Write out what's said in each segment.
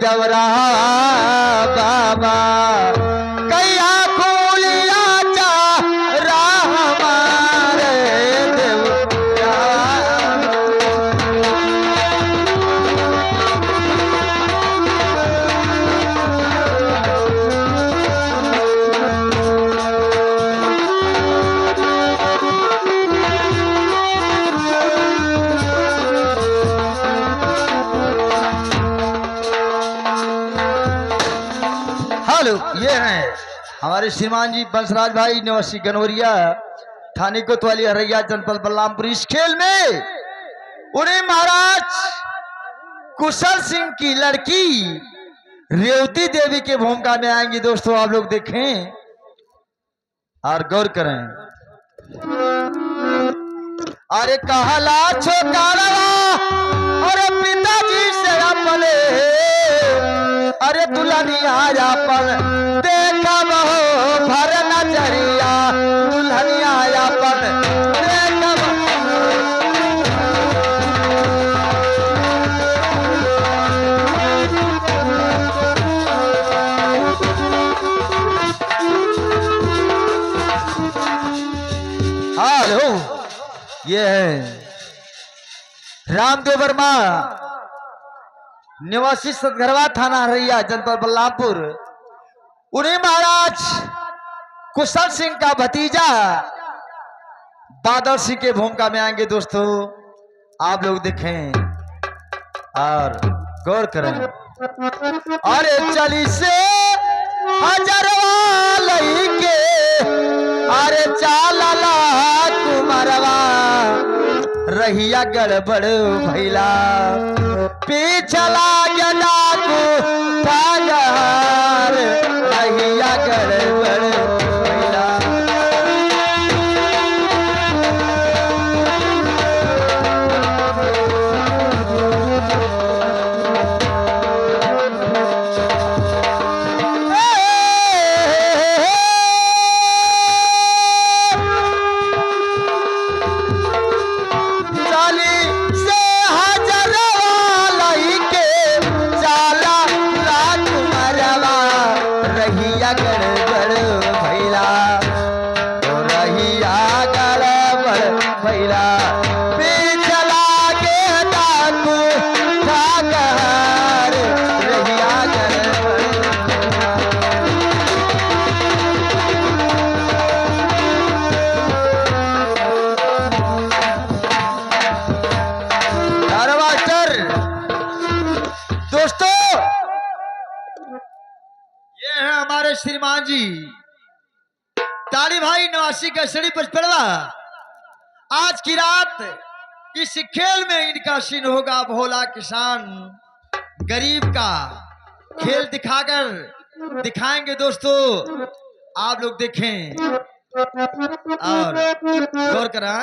देवरा बाबा कैया खोलिया जा राह हमारे देवरा। हेलो, ये हैं हमारे श्रीमान जी बंसराज भाई निवासी गनवरिया, थाने कोतवाली, हरैया, जनपद बलरामपुर। इस खेल में उन्हें महाराज कुशल सिंह की लड़की रेवती देवी के भूमिका में आएंगी। दोस्तों आप लोग देखें और गौर करें। अरे कहला छोकरवा अरे पिताजी से अपने, अरे दुल्हनिया अपन देखा बहो भर नजरिया, दुल्हनिया अपन देखा हेलो, ये है रामदेव वर्मा निवासी सतघरवा, थाना हरैया, जनपद बलरामपुर। उन्हें महाराज कुशल सिंह का भतीजा बादल सिंह के भूमिका में आएंगे। दोस्तों आप लोग देखें और गौर करें। अरे चली से हजरवा लईके, अरे चालला कुमारवा रहिया गड़बड़ भैला, पिछला डाकू भागार रहिया गड़बड़ भैला। श्रीमान जी ताली भाई नवासी का सड़ी पचपड़वा, आज की रात इस खेल में इनका सीन होगा भोला किसान गरीब का खेल दिखाकर दिखाएंगे। दोस्तों आप लोग देखें और गौर करा।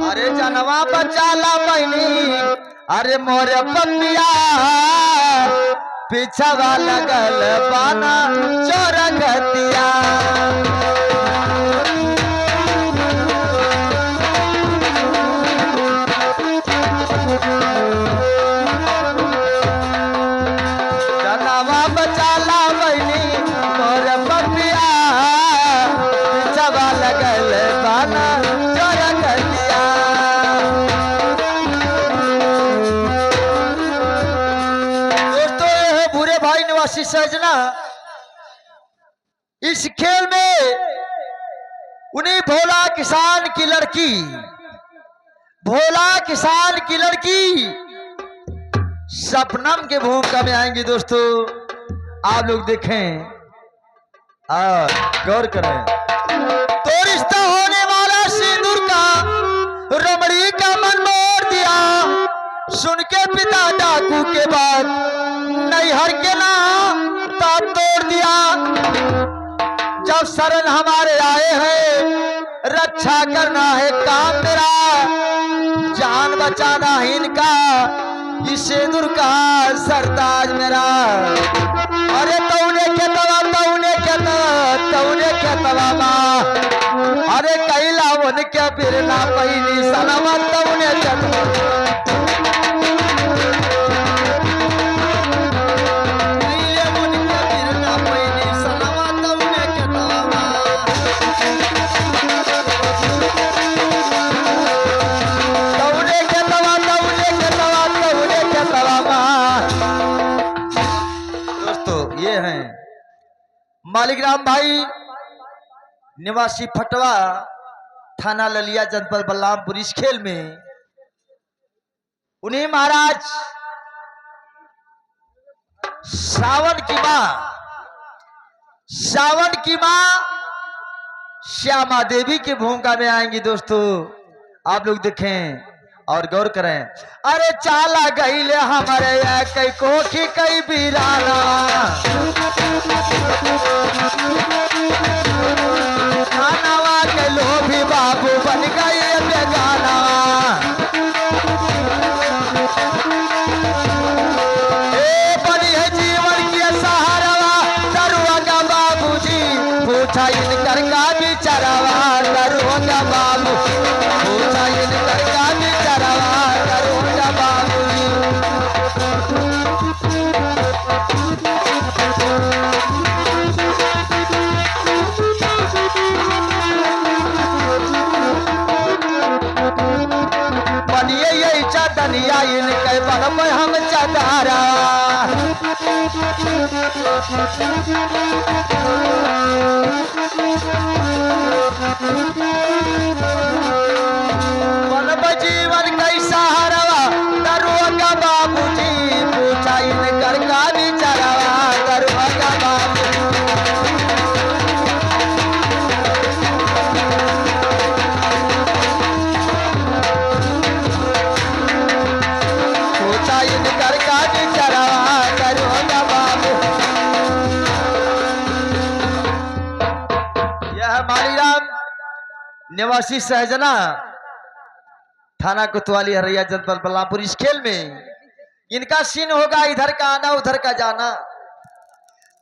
अरे जनवा बचाला बहनी, अरे मोरे पपिया पीछा लगल पाना चोर घतिया। जनवा बचाला बहनी मोरे पपिया पीछा लगल पाना चोर घतिया। निवासी सजना इस खेल में उन्हीं भोला किसान की लड़की, भोला किसान की लड़की सपनम के भूमिका में आएंगे। दोस्तों आप लोग देखें और गौर करें। तो रिश्ता होने वाला सिंदूर का रमणी का मन मोड़ दिया, सुन के पिता डाकू के बाद नैहर के नाम ताब तोड़ दिया। जब शरण हमारे आए हैं रक्षा करना है काम मेरा, जान बचाना है इनका इसे दूर का सरताज मेरा। अरे तौने के तवा माँ, अरे कैला उनके बिरना पैनी सलामत उन्हें जन्म मालिकराम भाई निवासी फटवा थाना ललिया जनपद बलरामपुर। इस खेल में उन्हें महाराज सावन की मां श्यामा देवी की भूमिका में आएंगी दोस्तों। आप लोग देखें और गौर करें। अरे चाला गईले हमारे कई कोखी कई बीराना खानावा के लोभी बाबू बन गए बेगाना। ए बनी है जीवन की सहारा तरुआ का बाबूजी पूछा इनकर का बिचारावा तरुआ का बाबू पूछा इनकर का बिचारावा तरुआ का बाबूजी। बनिए यही चदनिया इनके बन में हम चदारा बनब जीवन कैसा हरवा तरुआ का बाबूजी पूछा इनकर का बिचारावा तरुआ का बाबू। पूछा इनकर का बिचारावा तरुआ का बाबू। यह मालीराम निवासी सहजना थाना कोतवाली हरिया जनपद बलरामपुर। इस खेल में इनका सीन होगा इधर का आना उधर का जाना,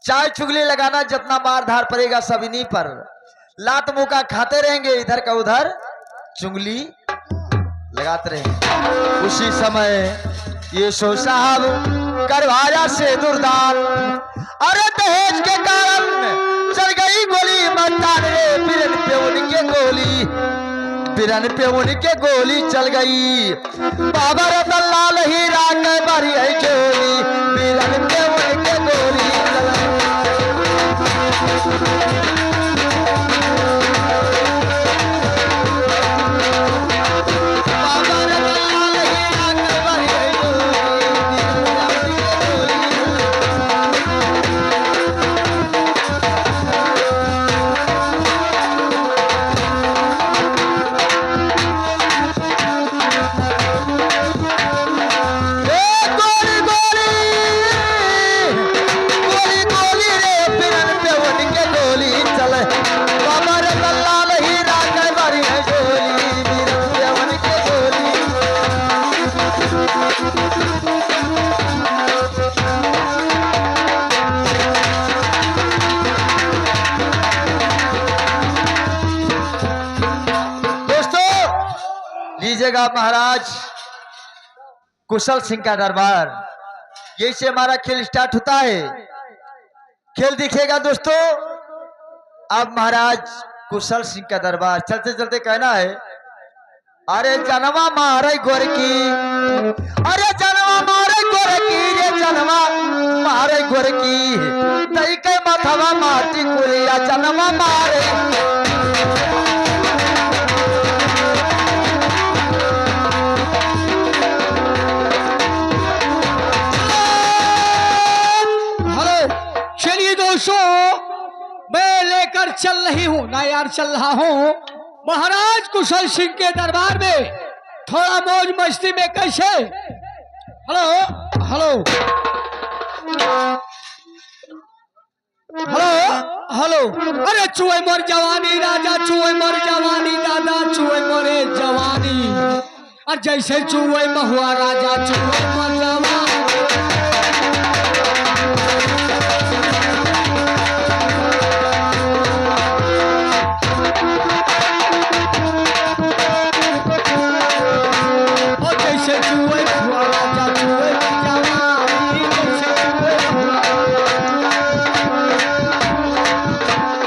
चाय चुगली लगाना, जितना मार धार पड़ेगा सब इन्हीं पर। लात मुका खाते रहेंगे, इधर का उधर चुगली लगाते रहेंगे। उसी समय ये सो साहब करवाया से दुर्दान। अरे दहेज के कारण चल गई गोली मतान रे बिरन पे उनके गोली बिरन पे उनके गोली चल गई। बाबा रतन लाल हीरा के बारी है चोरी बिरन पे उनके गोली चल गई। बाबा रतन लाल हीरा के बारी है चोरी बिरन पे लीजिएगा महाराज कुशल सिंह का दरबार। यही से हमारा खेल स्टार्ट होता है। खेल दिखेगा दोस्तों। अब महाराज कुशल सिंह का दरबार चलते चलते कहना है। अरे जनवा मारे गोरकी अरे जनवा मारे गोरकी ये जनवा मारे गोरकी तई के माथवा माटी कुलिया जनवा मारे। मैं लेकर चल रही हूँ ना यार, चल रहा हूँ महाराज कुशल सिंह के दरबार में। थोड़ा मौज मस्ती में कैसे। Hello hello hello hello. अरे चुए मोर जवानी राजा चुए मोर जवानी दादा चुए मोरे जवानी। और जैसे चुए महुआ राजा चुए मोर जवानी। चुए हुआ राजा चुए जवानी कैसे चुए हुआ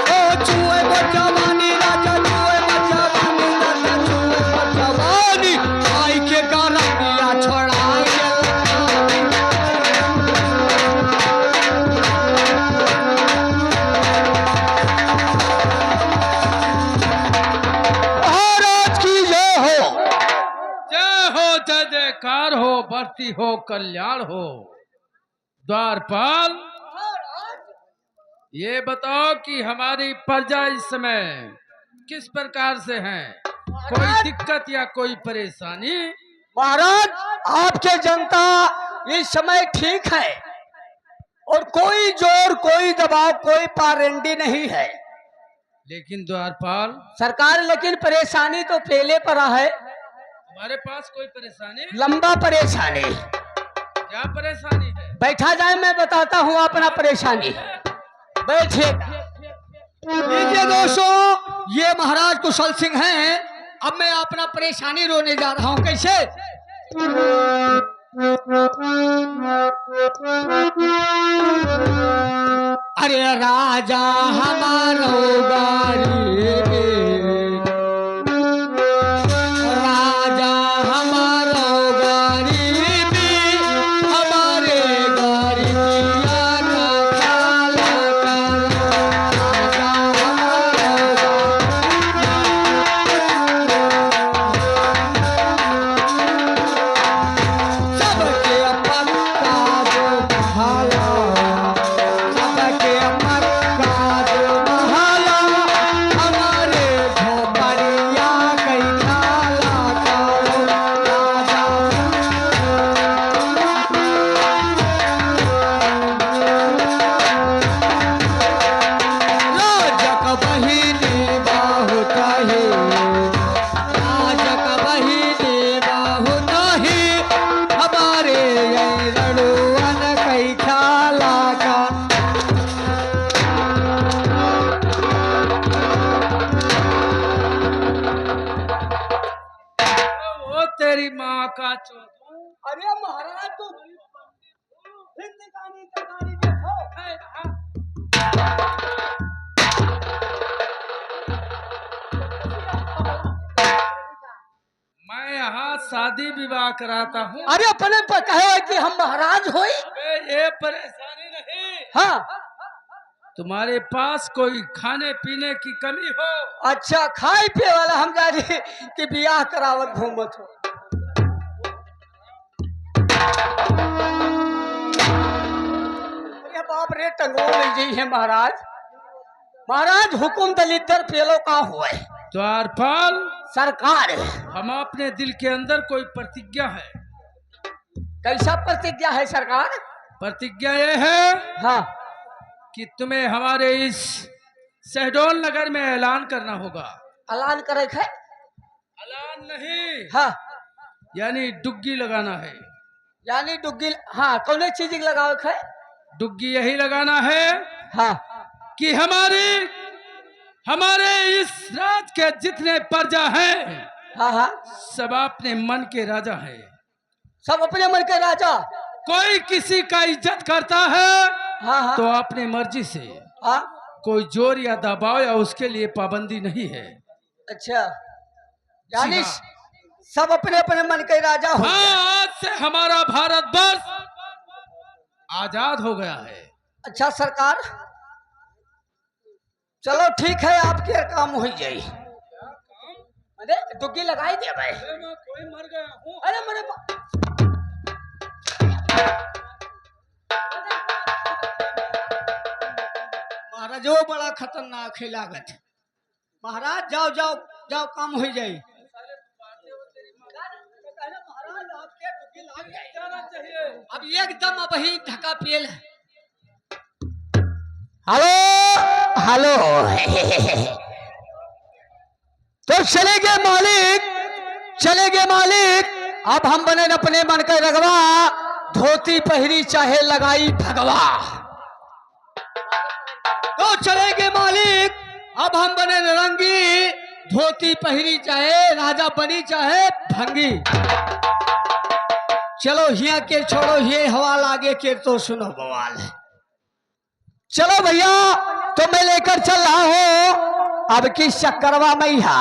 ओ चुए जवानी राजा चुए जवानी राजा चुए जवानी आई के गारंटिया छोड़ाई महाराज की जय हो। जय हो, जय जयकार हो, बढ़ती हो, कल्याण हो। द्वारपाल, ये बताओ कि हमारी प्रजा इस समय किस प्रकार से है? कोई दिक्कत या कोई परेशानी? महाराज आपके जनता इस समय ठीक है और कोई जोर कोई दबाव कोई पारंडी नहीं है लेकिन द्वारपाल, सरकार, लेकिन परेशानी तो पहले पड़ा है। हमारे पास कोई परेशानी? लंबा परेशानी। क्या परेशानी है? बैठा जाए, मैं बताता हूँ अपना परेशानी। बैठिए। लीजिए दोस्तों, ये महाराज कुशल सिंह हैं। अब मैं अपना परेशानी रोने जा रहा हूँ। कैसे? अरे राजा हमारो गारी, राजा हमारो गरीबी, हमारे गरीबिया का काला कर, राजा हमारो सबके पक्का जो बहाला, सबके पक्का जो बहाला, हमारे झोपड़िया कई खाला करो, राजा राजक बहिनी बहुत ही, राजक बहिनी बहुत ही, हमारे ये लड़ुअन कई खाला का। वो तेरी माँ का चौथू। अरे महाराज तो हिंदुस्तानी सरकारी देखो। मैं यहाँ शादी विवाह कराता हूँ। अरे अपने पर कहे कि हम महाराज होई। अबे ये परेशानी नहीं। हाँ, तुम्हारे पास कोई खाने पीने की कमी हो? अच्छा खाए पिए वाला हम जा रही कि बियाह करावत घूमत हो। अरे बाप रे, टंगो ले जी है महाराज। महाराज हुकुम दलितर पेलो का हुए। द्वारपाल, सरकार, हम अपने दिल के अंदर कोई प्रतिज्ञा है। कैसा प्रतिज्ञा है सरकार? प्रतिज्ञा ये है हाँ, कि तुम्हें हमारे इस शहडोल नगर में ऐलान करना होगा। ऐलान करे है। ऐलान नहीं, हाँ, यानी डुग्गी लगाना है। यानी डुग्गी। हाँ, कौन चीज लगावे है? डुग्गी यही लगाना है हाँ, कि हमारे इस राज के जितने प्रजा हैं, हाँ, हाँ, सब अपने मन के राजा हैं। सब अपने मन के राजा। कोई किसी का इज्जत करता है हाँ, हाँ, तो अपनी मर्जी से, हाँ, कोई जोर या दबाव या उसके लिए पाबंदी नहीं है। अच्छा, यानी जी हाँ। सब अपने अपने मन के राजा हो। हाँ, आज से हमारा भारतवर्ष आजाद हो गया है। अच्छा सरकार, चलो ठीक है, आपके काम हो जाए। अरे डुग्गी लगाई दे भाई। मैं कोई मर गया हूँ। अरे मेरे महाराज वो बड़ा खतरनाक है लागत। महाराज जाओ जाओ जाओ, काम हो जाए। अब एकदम अब ही ढका पेल है। हेलो हेलो तो चले गए मालिक, चले गए मालिक। अब हम बने अपने मन के रगवा, धोती पहरी चाहे लगाई भगवा। तो चले गए मालिक, अब हम बने नरंगी, धोती पहरी चाहे राजा बनी चाहे भंगी। चलो हिया के छोड़ो ये हवा लागे के तो सुनो बवाल। चलो भैया तो मैं लेकर चल रहा हूं अब की चक्करवा मैया,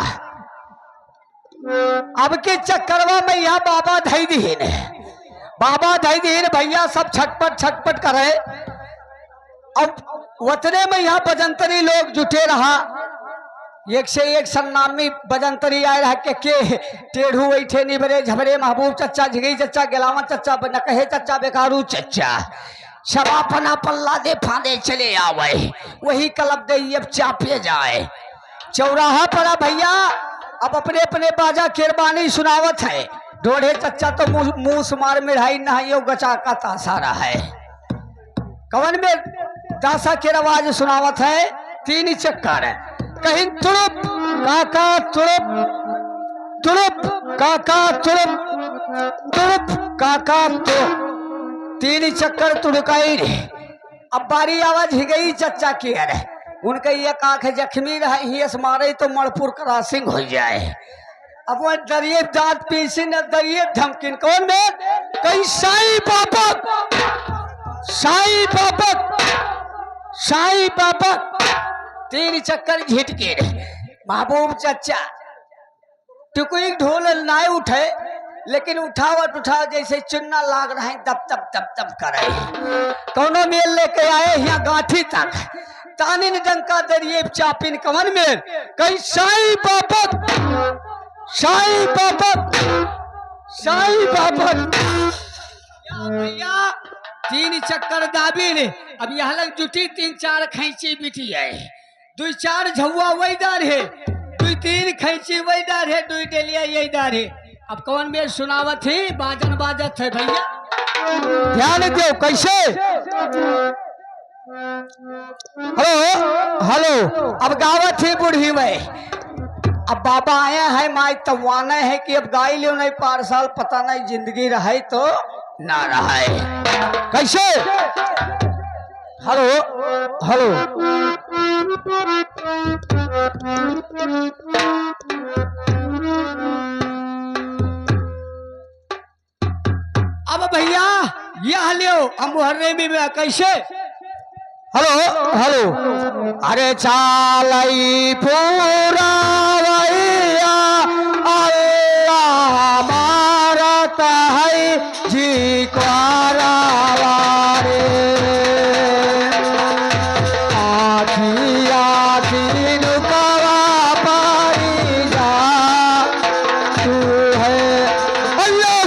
अब के चक्करवा मैया बाबा धई दीन, बाबा धई दीन भैया सब छटपट छटपट करे। अब वतने में यहाँ बजंतरी लोग जुटे रहा, एक से एक सन्नामी बजंतरी आए रहा के टेढ़ू बैठे निबरे झबरे महबूब चचा, झिगई चचा, गेलावन चचा, नकहे चचा, बेकारू चचा, शबापना पल्ला दे फांदे चले आवे, वही कलब दे अब चापे जाए। चौराहा पड़ा भैया अब अपने अपने बाजा केरबानी सुनावत है। ढोढ़े चचा तो मुंह से मार मिढ़ाई नहाइयो गचा का तासा रहा है। कवन में दासा के आवाज सुनावत है। तीन चक्कर है, कहीं तुड़ुप काका तुड़ुप, तुड़ुप काका तुड़ुप, तुड़ुप काका तुड़ुप, तीन चक्कर तुड़काई रे। अब बारी आवाज ही गई चच्चा की है, उनका एक आंख जख्मी रही मारे तो मणपुर क्रॉसिंग हो जाए। अब वो दरिए दांत पीसी न दरिए धमकिन कौन में कहीं साई बाबा, साई बाबा, साई बाबा, तीन चक्कर झिटके महबूब चचा टुकुई ढोल ना उठे, लेकिन उठावट उठाव जैसे चुन्ना लाग रहा है, दब दब दब दब करे। कौनो मेल लेके आए यहाँ गांठी तक, तानिन डंका दरिए चापिन कमन में कहीं साई बाबा, साई बाबा, साई बाबा। भैया तीन चक्कर दाबी ने अब यहाँ लग जुटी, तीन चार खैंची बिटी है, दो चार झुआ वहीदार है, दो तीन खैंची वहीदार है, दो डेलिया यही दार है। अब कौन में सुनावत है, बाजन बाजत है भैया, ध्यान दो कैसे। हेलो हेलो अब गावत है बूढ़ी में, अब बाबा आया है माई तवाना है कि अब गाय लियो नहीं पार साल पता नहीं जिंदगी रहे तो ना रहे कैसे। हेलो हेलो अब भैया यह लियो अब मुहर्रे में कैसे। हेलो हेलो अरे चालई पूरा भैया अल्लाह मारत है जी क्वारा वारे, आखी आखी नुकवा पारी जा तू है अल्लाह।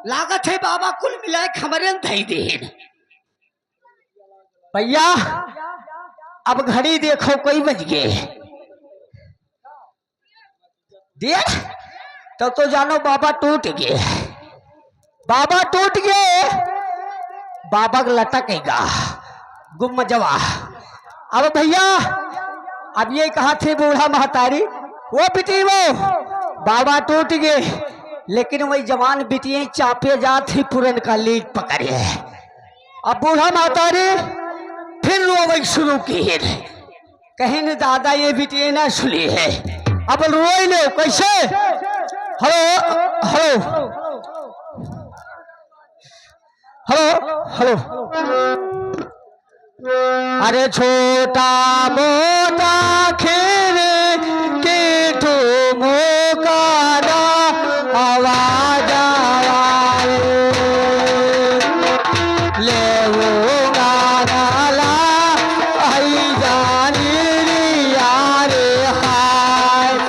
लागत है बाबा कुल मिलाए खमरन थई देन। भैया अब घड़ी देखो कोई बज गए देख तो जानो बाबा टूट गए, बाबा टूट गए, बाबा लटकेगा गुम जवा। अब भैया अब ये कहा थे बूढ़ा महतारी वो बिटी वो बाबा टूट गए, लेकिन वही जवान बिटियां चापे जात ही पुरन का लीक पकड़े। अब बूढ़ा मातारी फिर रोवई शुरू की है, कहीं न दादा ये बिटियां ना सुनी है। अब रोई ले कैसे? हेलो हेलो हेलो हेलो, अरे छोटा मोटा खेल के ठुमो का आवाज आए, ले वो गाला आई जानी यारे हाय।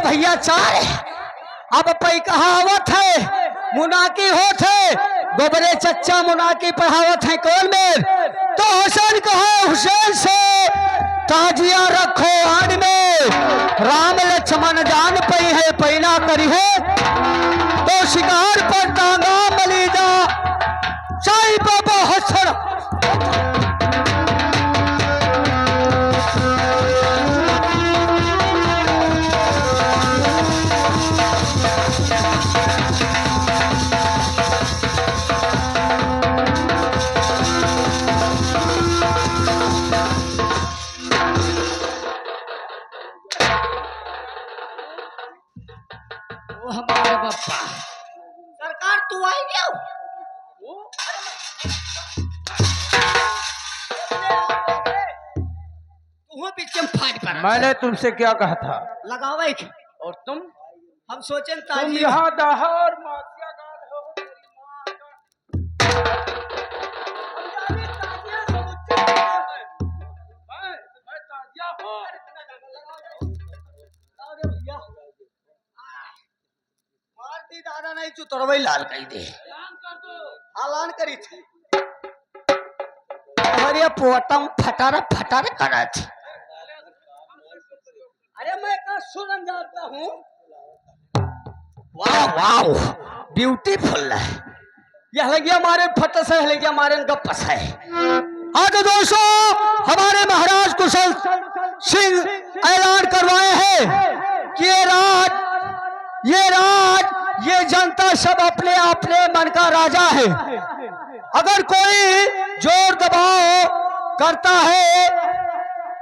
भैया चार अब पई कहावत है मुनाकी होत है, गोबरे चच्चा मुनाकी पढ़ावत है कौन में, तो हुसैन कहो हुसैन से ताजिया रखो आड़ में, राम लक्ष्मण जान पई है पैना करी है, तो शिकार पर टांगा मलीदा साई बाबा हसन। हमारे बापा सरकार तू आई गया तू पीछे फाड़ कर। मैंने तुमसे क्या कहा था? लगाओ एक। और तुम सोचे तुम यहाँ दहाड़ माफिया गाल हो। मैं ताजिया हूँ। दादा नहीं तू तोरवई लाल कही दे आलान करी थी अरे पोटम फटार फटार करा थी। अरे मैं का सुरन जाता हूँ। वाह वाह ब्यूटीफुल है यह लगी हमारे फटस है, लगी हमारे गप्पस है। आज दोस्तों हमारे महाराज कुशल सिंह ऐलान करवाए हैं कि ये जनता सब अपने अपने मन का राजा है। अगर कोई जोर दबाव करता है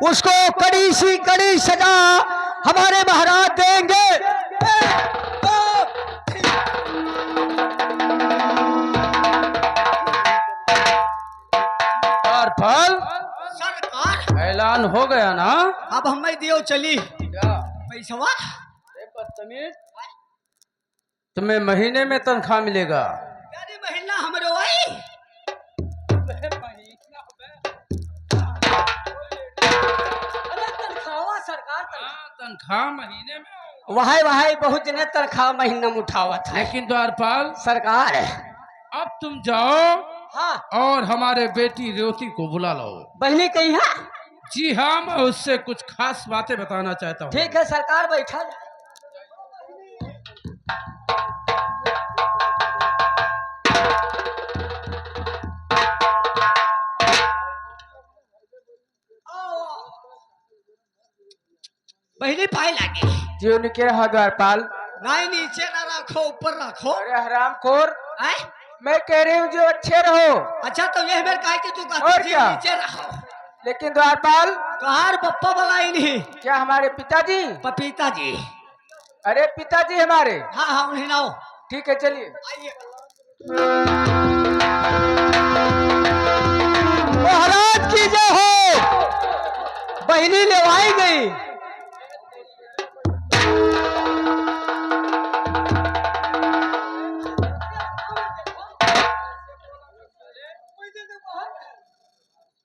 उसको कड़ी सी कड़ी सजा हमारे महाराज देंगे। और फल सरकार ऐलान हो गया ना? अब हमें दियो चली पैसा तुम्हें महीने में तनख्वाह मिलेगा। महीना हमरो आई तनख्वाह महीने में वहाई बहुत जने तनख्वाह महीना में उठावत है। लेकिन द्वारपाल सरकार अब तुम जाओ हाँ और हमारे बेटी रेवती को बुला लो। बहनी कही है? जी हाँ मैं उससे कुछ खास बातें बताना चाहता हूँ। ठीक है सरकार बैठा बहनी पाई लागे जी उनके द्वारपाल नहीं नीचे ना रखो ऊपर रखो। अरे हराम खोर है? मैं कह रही हूँ जो अच्छे रहो। अच्छा तो यह बेर कहे कि तू और क्या? नीचे रहो। लेकिन द्वारपाल कहार पप्पा बनाई नहीं क्या हमारे पिताजी? पपीता जी। अरे पिताजी हमारे। हाँ हाँ उन्हें नाओ। ठीक है चलिए। महाराज की जय हो। बहिनी लेवाई गई।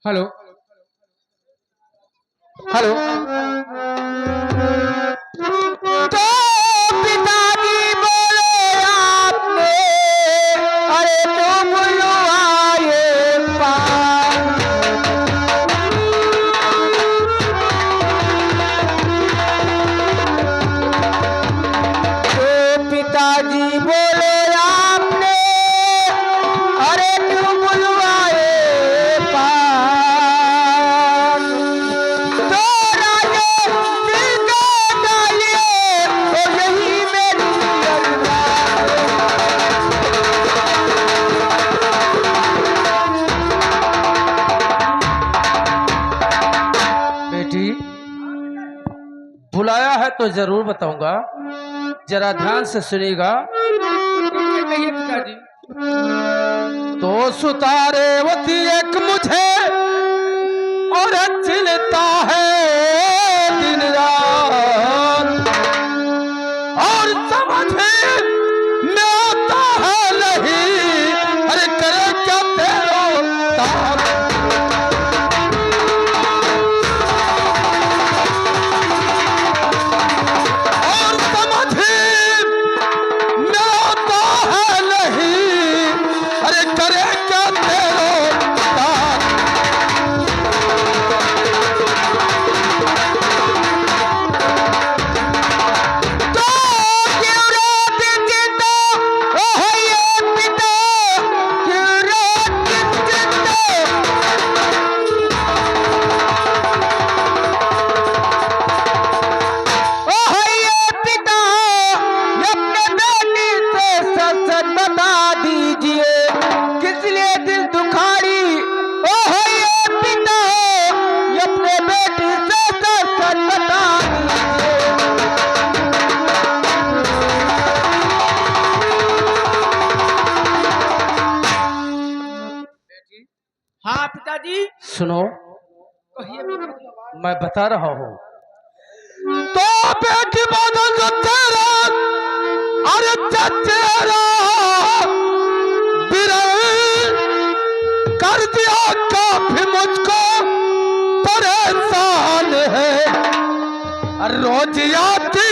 Hello hello. तो पिताजी बोले आपने, अरे तो बुलवाए पार। तो पिताजी बोले आपने, अरे क्यों बुलवाए पार। तो राजे दिल का डालिए, तो यही मेरी अरमान। बेटी, बुलाया है तो जरूर बताऊंगा, जरा ध्यान से सुनिएगा। कहिए पिताजी। तो सुतारे वती एक मुझे और चिलता है दिन रात, और समझ में आता है नहीं, अरे करे क्या तेरो तार। और समझ में आता है नहीं, अरे करे क्या तेरो तार। तो क्यों रात जिंदा, ओह ये पिता, क्यों रात जिंदा। ओह ये पिता, अपने बेटी से सच सच बता दीजिए, किस लिए दिल दुखाड़ी। ओह ये पिता, अपने बेटी से सच सच बता दीजिए। हाँ पिताजी। सुनो, कहिए पिताजी। मैं बता रहा हूँ। तो बेटी बदल जो तेरा, अरे चचेरा बिरल कर दिया, काफी मुझको परेशान है। अरे रोज आती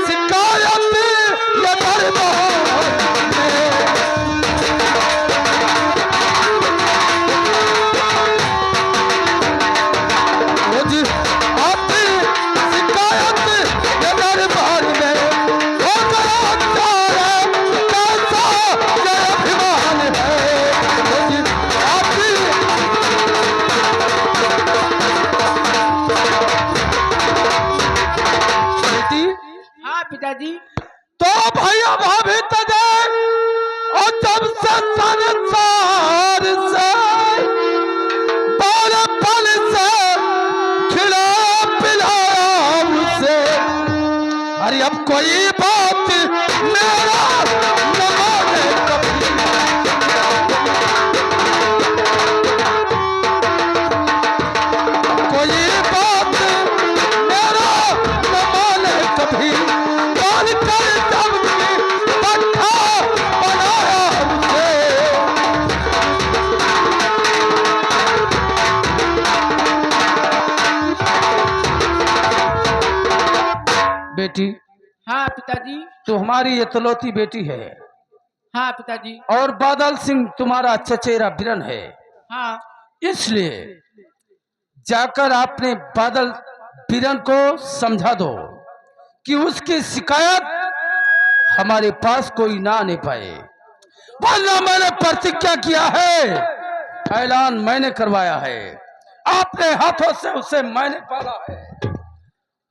शिकायत ये दरबार में। रोज आती शिकायत ये दरबार में, हो गया तारा कैसा ये अभिमान है। रोज आती बेटी, हाँ पिताजी। तो भैया भाभी तजे, और जब से संसार से पल पल से खिला पिलाया उसे, अरे अब कोई बात मेरा न माने कभी। कोई बात मेरा न माने कभी, कौन कर सबकी पट्टा बनाया उसे। बेटी, हाँ पिताजी। तो हमारी इकलौती बेटी है, हाँ पिताजी। और बादल सिंह तुम्हारा चचेरा बिरन है। हाँ इसलिए जाकर आपने बादल बिरन को समझा दो कि उसकी शिकायत हमारे पास कोई ना आने पाए, वरना मैंने प्रतिज्ञा किया है, ऐलान मैंने करवाया है, अपने हाथों से उसे मैंने पाला है।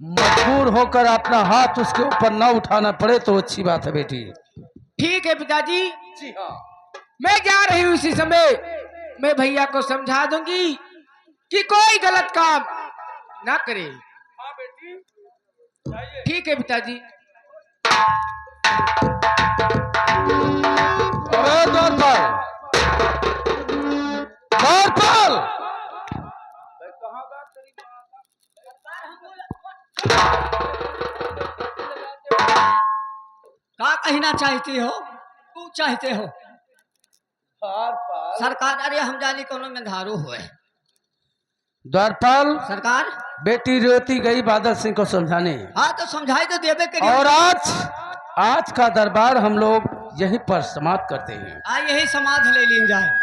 मजबूर होकर अपना हाथ उसके ऊपर ना उठाना पड़े तो अच्छी बात है बेटी। ठीक है पिताजी। जी हाँ। मैं जा रही हूँ इसी समय, मैं भैया को समझा दूंगी कि कोई गलत काम ना करे। हाँ बेटी, ठीक है पिताजी। अरे दरबार, दरबार, क्या कहना चाहती हो? तू चाहते हो सरकार? अरे हम जानी कोनो में धारू हुए द्वारपाल, सरकार। बेटी रोती गई बादल सिंह को समझाने, हाँ तो समझाई तो देवे करिए। और आज का दरबार हम लोग यहीं पर समाप्त करते हैं। यही समाध ले लीन जाए।